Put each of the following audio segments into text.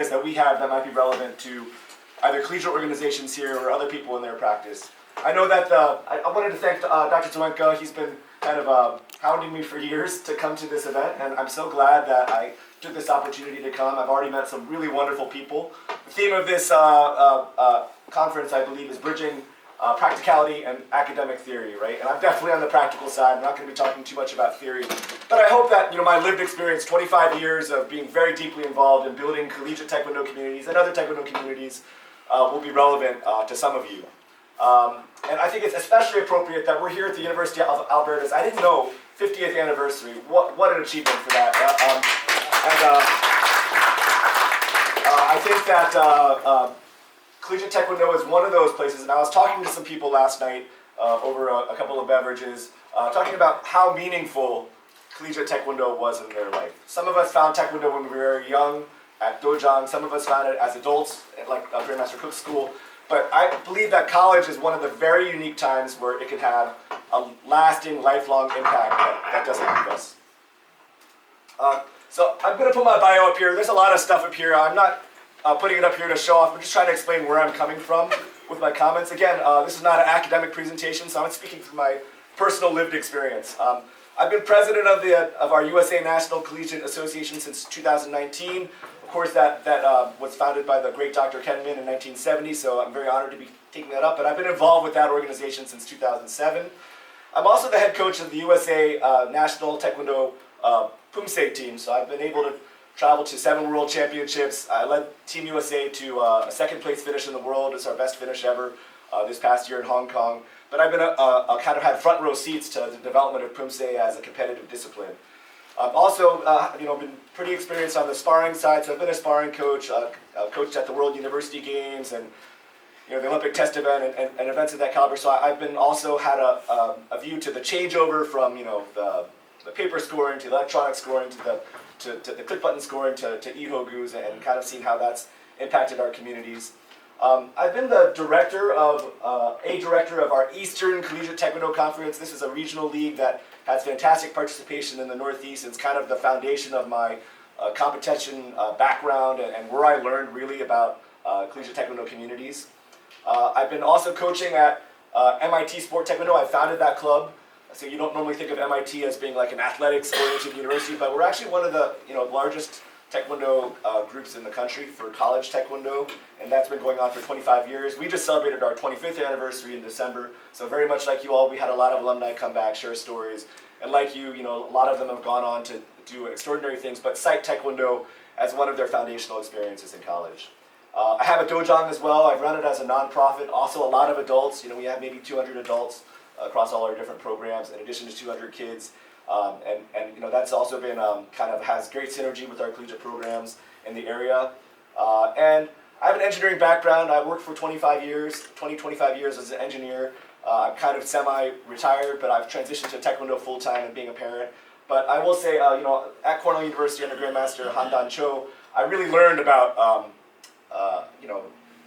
that we have that might be relevant to either collegiate organizations here or other people in their practice. I know that I wanted to thank Dr. Chuang. He's been kind of hounding me for years to come to this event, and I'm so glad that I took this opportunity to come. I've already met some really wonderful people. The theme of this conference, I believe, is bridging practicality and academic theory, right? And I'm definitely on the practical side. I'm not going to be talking too much about theory, but I hope that my lived experience, 25 years of being very deeply involved in building collegiate Taekwondo communities and other Taekwondo communities, will be relevant to some of you. And I think it's especially appropriate that we're here at the University of Alberta's, I didn't know, 50th anniversary. What an achievement for that. I think that Collegiate Taekwondo is one of those places, and I was talking to some people last night over a couple of beverages, talking about how meaningful Collegiate Taekwondo was in their life. Some of us found Taekwondo when we were young at Dojang, some of us found it as adults, like Grandmaster Cook School, but I believe that college is one of the very unique times where it can have a lasting, lifelong impact that doesn't leave us. So I'm going to put my bio up here. There's a lot of stuff up here. I'm not putting it up here to show off. I'm just trying to explain where I'm coming from with my comments. Again, this is not an academic presentation, so I'm speaking from my personal lived experience. I've been president of our USA National Collegiate Association since 2019. Of course, that was founded by the great Dr. Ken Min in 1970, so I'm very honored to be taking that up. But I've been involved with that organization since 2007. I'm also the head coach of the USA National Taekwondo Pumse team, so I've been able to travel to 7 world championships. I led Team USA to a second place finish in the world. It's our best finish ever this past year in Hong Kong. But I've been kind of had front row seats to the development of Pumse as a competitive discipline. I've also been pretty experienced on the sparring side, so I've been a sparring coach, coached at the World University Games and the Olympic test event and events of that caliber. So I've been also had a view to the changeover from the paper scoring to the electronic scoring to the click button scoring to e-hogus, and kind of seen how that's impacted our communities. I've been the director of our Eastern Collegiate Taekwondo Conference. This is a regional league that has fantastic participation in the Northeast. It's kind of the foundation of my competition background and where I learned really about collegiate Taekwondo communities. I've been also coaching at MIT Sport Taekwondo. I founded that club. So you don't normally think of MIT as being like an athletics-oriented university, but we're actually one of the largest Taekwondo groups in the country for college Taekwondo, and that's been going on for 25 years. We just celebrated our 25th anniversary in December, so very much like you all, we had a lot of alumni come back, share stories, and like you, a lot of them have gone on to do extraordinary things, but cite Taekwondo as one of their foundational experiences in college. I have a dojang as well. I run it as a nonprofit, also a lot of adults. We have maybe 200 adults across all our different programs, in addition to 200 kids. And that's also been kind of has great synergy with our collegiate programs in the area. And I have an engineering background. I worked for 25 years as an engineer. I'm kind of semi-retired, but I've transitioned to Taekwondo full-time and being a parent. But I will say, at Cornell University under Grandmaster Han Dan Cho, I really learned about,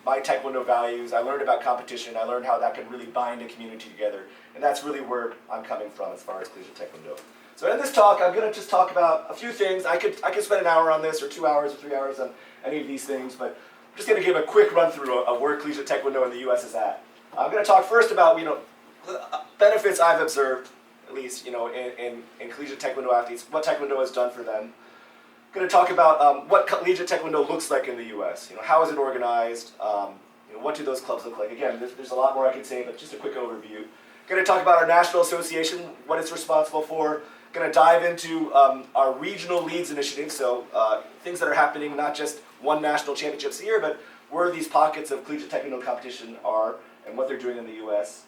my Taekwondo values. I learned about competition. I learned how that can really bind a community together. And that's really where I'm coming from as far as collegiate Taekwondo. So in this talk, I'm going to just talk about a few things. I could spend an hour on this, or 2 hours, or 3 hours on any of these things, but I'm just going to give a quick run-through of where collegiate Taekwondo in the U.S. is at. I'm going to talk first about, the benefits I've observed, at least, in collegiate Taekwondo athletes, what Taekwondo has done for them. I'm going to talk about what collegiate Taekwondo looks like in the U.S. How is it organized? What do those clubs look like? Again, there's a lot more I could say, but just a quick overview. Going to talk about our national association, what it's responsible for. Going to dive into our regional leads initiative, so things that are happening, not just one national championships a year, but where these pockets of collegiate Taekwondo competition are and what they're doing in the U.S.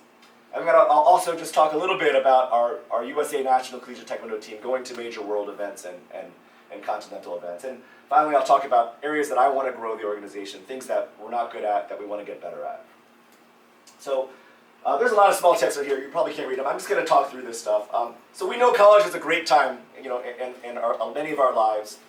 I'll also just talk a little bit about our USA National Collegiate Taekwondo team going to major world events and continental events. And finally, I'll talk about areas that I want to grow the organization, things that we're not good at that we want to get better at. So there's a lot of small text in here. You probably can't read them. I'm just going to talk through this stuff. So we know college is a great time, in many of our lives.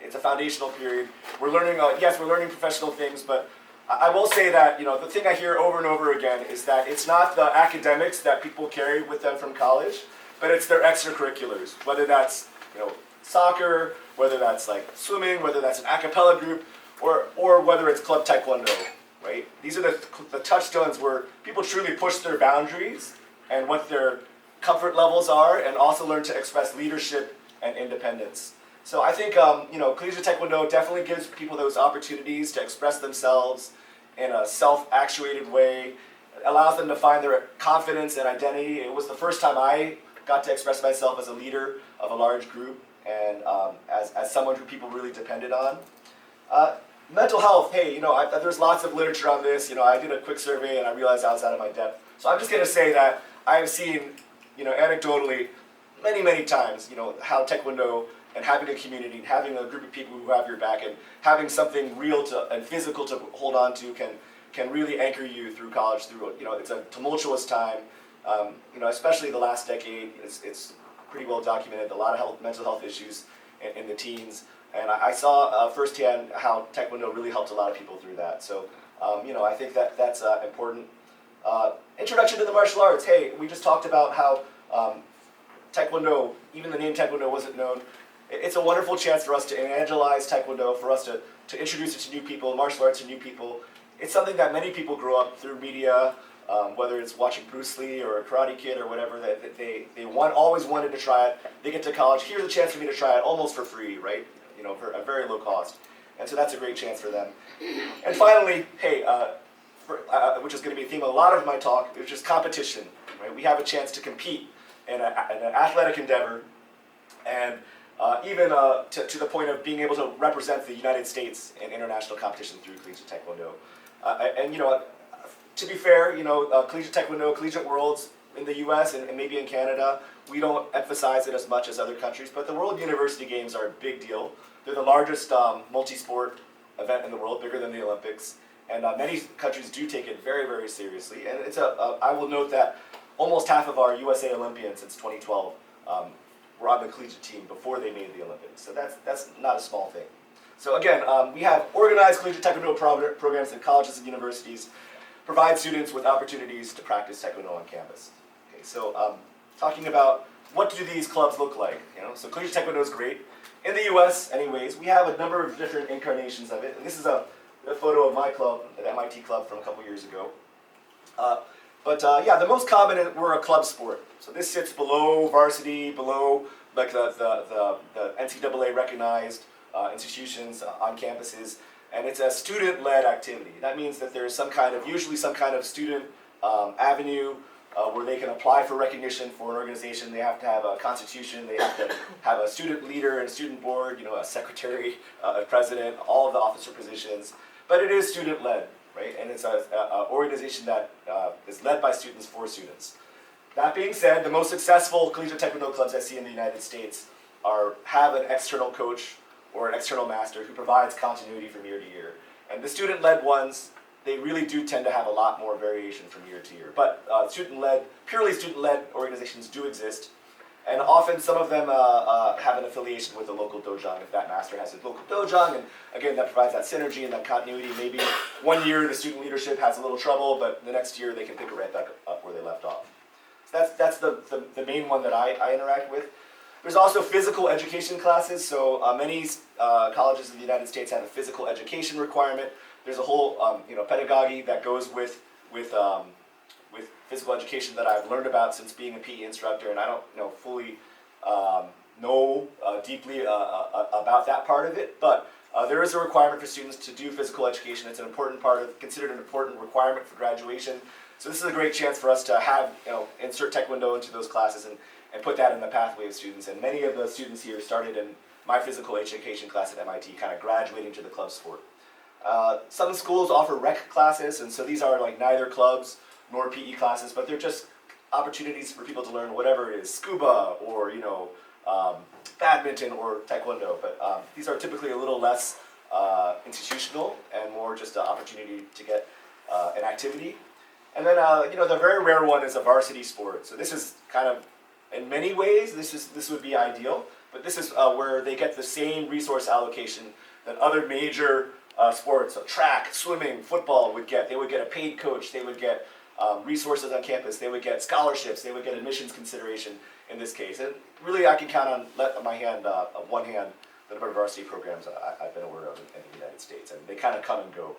It's a foundational period. We're learning, yes, we're learning professional things, but I will say that, the thing I hear over and over again is that it's not the academics that people carry with them from college, but it's their extracurriculars, whether that's, soccer, whether that's like swimming, whether that's an a cappella group, or whether it's Club Taekwondo, right? These are the touchstones where people truly push their boundaries and what their comfort levels are, and also learn to express leadership and independence. So I think Collegiate Taekwondo definitely gives people those opportunities to express themselves in a self-actuated way. It allows them to find their confidence and identity. It was the first time I got to express myself as a leader of a large group, and as someone who people really depended on. Mental health, hey, there's lots of literature on this. I did a quick survey and I realized I was out of my depth. So I'm just going to say that I have seen, anecdotally, many, many times, how Taekwondo and having a community, and having a group of people who have your back, and having something real and physical to hold on to can really anchor you through college. It's a tumultuous time. Especially the last decade, it's pretty well documented. A lot of mental health issues in the teens. And I saw firsthand how Taekwondo really helped a lot of people through that. So, I think that's important. Introduction to the martial arts. Hey, we just talked about how Taekwondo, even the name Taekwondo wasn't known. It's a wonderful chance for us to evangelize Taekwondo, for us to introduce it to new people, martial arts to new people. It's something that many people grow up through media, whether it's watching Bruce Lee or a Karate Kid or whatever, they always wanted to try it. They get to college, here's a chance for me to try it almost for free, right? For a very low cost. And so that's a great chance for them. And finally, hey, which is going to be a theme of a lot of my talk, which is competition, right? We have a chance to compete in an athletic endeavor, and even to the point of being able to represent the United States in international competition through Collegiate Taekwondo. To be fair, Collegiate Taekwondo, Collegiate Worlds in the US and maybe in Canada, we don't emphasize it as much as other countries, but the World University Games are a big deal. They're the largest multi-sport event in the world, bigger than the Olympics, and many countries do take it very, very seriously. And I will note that almost half of our USA Olympians since 2012 were on the collegiate team before they made the Olympics. So that's not a small thing. So again, we have organized Collegiate Taekwondo programs in colleges and universities, provide students with opportunities to practice Taekwondo on campus. Okay, so talking about what do these clubs look like? So Collegiate Taekwondo is great. In the U.S., anyways, we have a number of different incarnations of it. And this is a photo of my club, an MIT club from a couple years ago. The most common were a club sport. So this sits below varsity, below like the NCAA recognized institutions on campuses, and it's a student-led activity. That means that there's usually some kind of student avenue where they can apply for recognition for an organization. They have to have a constitution, they have to have a student leader and student board, a secretary, a president, all of the officer positions. But it is student-led, right? And it's an organization that is led by students for students. That being said, the most successful Collegiate Taekwondo clubs I see in the United States have an external coach or an external master who provides continuity from year to year. And the student-led ones, they really do tend to have a lot more variation from year to year. But purely student-led organizations do exist. And often some of them have an affiliation with a local dojang, if that master has a local dojang, and again, that provides that synergy and that continuity. Maybe one year the student leadership has a little trouble, but the next year they can pick it right back up where they left off. So that's the main one that I interact with. There's also physical education classes, so many colleges in the United States have a physical education requirement. There's a whole pedagogy that goes with physical education that I've learned about since being a PE instructor, and I don't fully know deeply about that part of it, but there is a requirement for students to do physical education. It's an important considered an important requirement for graduation. So this is a great chance for us to have, insert Taekwondo into those classes and put that in the pathway of students. And many of the students here started in my physical education class at MIT, kind of graduating to the club sport. Some schools offer rec classes, and so these are like neither clubs nor PE classes, but they're just opportunities for people to learn whatever it is, scuba or badminton or taekwondo. But these are typically a little less institutional and more just an opportunity to get an activity. And then the very rare one is a varsity sport. So this is kind of, in many ways, this would be ideal, but this is where they get the same resource allocation that other major sports, so track, swimming, football would get. They would get a paid coach, they would get resources on campus, they would get scholarships, they would get admissions consideration in this case. And really I can count on one hand the number of varsity programs I've been aware of in the United States, and they kind of come and go.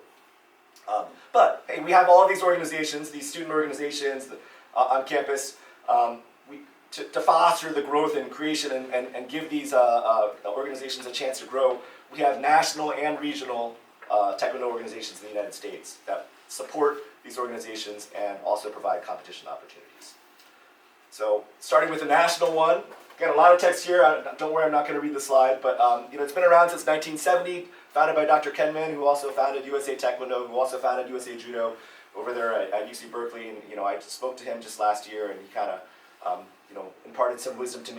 But hey, we have all of these organizations, these student organizations on campus, to foster the growth and creation and give these organizations a chance to grow. We have national and regional Taekwondo organizations in the United States that support these organizations and also provide competition opportunities. So starting with the national one, again, a lot of text here. Don't worry, I'm not going to read the slide, but it's been around since 1970, founded by Dr. Kenman, who also founded USA Taekwondo, who also founded USA Judo over there at UC Berkeley. And I spoke to him just last year, and he kind of imparted some wisdom to me.